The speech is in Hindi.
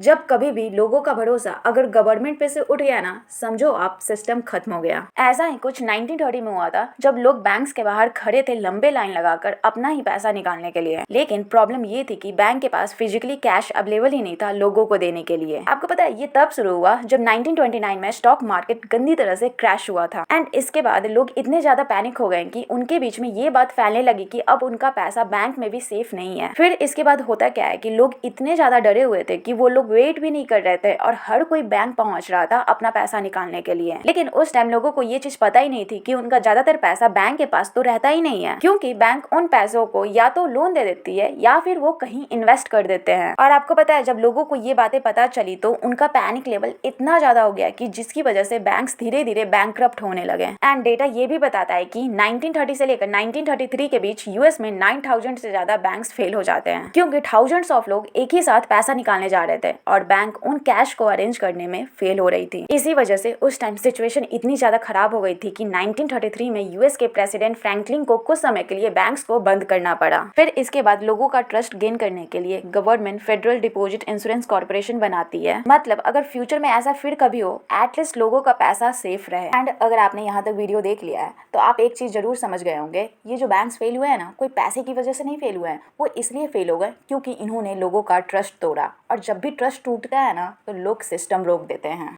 जब कभी भी लोगों का भरोसा अगर गवर्नमेंट पे से उठ गया ना, समझो आप सिस्टम खत्म हो गया। ऐसा ही कुछ 1930 में हुआ था जब लोग बैंक्स के बाहर खड़े थे लंबे लाइन लगाकर अपना ही पैसा निकालने के लिए। लेकिन प्रॉब्लम ये थी कि बैंक के पास फिजिकली कैश अवेलेबल ही नहीं था लोगों को देने के लिए। आपको पता है ये तब शुरू हुआ जब 1929 में स्टॉक मार्केट गंदी तरह से क्रैश हुआ था। एंड इसके बाद लोग इतने ज्यादा पैनिक हो गए कि उनके बीच में ये बात फैलने लगी कि अब उनका पैसा बैंक में भी सेफ नहीं है। फिर इसके बाद होता क्या है कि लोग इतने ज्यादा डरे हुए थे कि वो लोग वेट भी नहीं कर रहे थे और हर कोई बैंक पहुंच रहा था अपना पैसा निकालने के लिए। लेकिन उस टाइम लोगों को ये चीज पता ही नहीं थी कि उनका ज्यादातर पैसा बैंक के पास तो रहता ही नहीं है, क्योंकि बैंक उन पैसों को या तो लोन दे देती है या फिर वो कहीं इन्वेस्ट कर देते हैं। और आपको पता है जब लोगों को ये बातें पता चली तो उनका पैनिक लेवल इतना ज्यादा हो गया कि जिसकी वजह से बैंक्स धीरे धीरे बैंकक्रप्ट होने लगे। एंड डेटा ये भी बताता है कि 1930 से लेकर 1933 के बीच यूएस में 9000 से ज्यादा बैंक्स फेल हो जाते हैं, क्योंकि थाउजेंड्स ऑफ लोग एक ही साथ पैसा निकालने जा रहे थे और बैंक उन कैश को अरेंज करने में फेल हो रही थी। इसी वजह से उस टाइम सिचुएशन इतनी ज्यादा खराब हो गई थी कि 1933 में यूएस के प्रेसिडेंट फ्रैंकलिन को कुछ समय के लिए बैंक्स को बंद करना पड़ा। फिर इसके बाद लोगों का ट्रस्ट गेन करने के लिए government federal deposit insurance corporation बनाती है। मतलब अगर फ्यूचर में ऐसा फिर कभी हो, एटलीस्ट लोगों का पैसा सेफ रहे। एंड अगर आपने यहाँ तक वीडियो देख लिया है तो आप एक चीज जरूर समझ गए होंगे, ये जो बैंक्स फेल हुए हैं ना, कोई पैसे की वजह से नहीं फेल हुए हैं, वो इसलिए फेल हो गए क्योंकि इन्होंने लोगों का ट्रस्ट तोड़ा। और जब भी ट्रस्ट टूटता है ना तो लोग सिस्टम रोक देते हैं।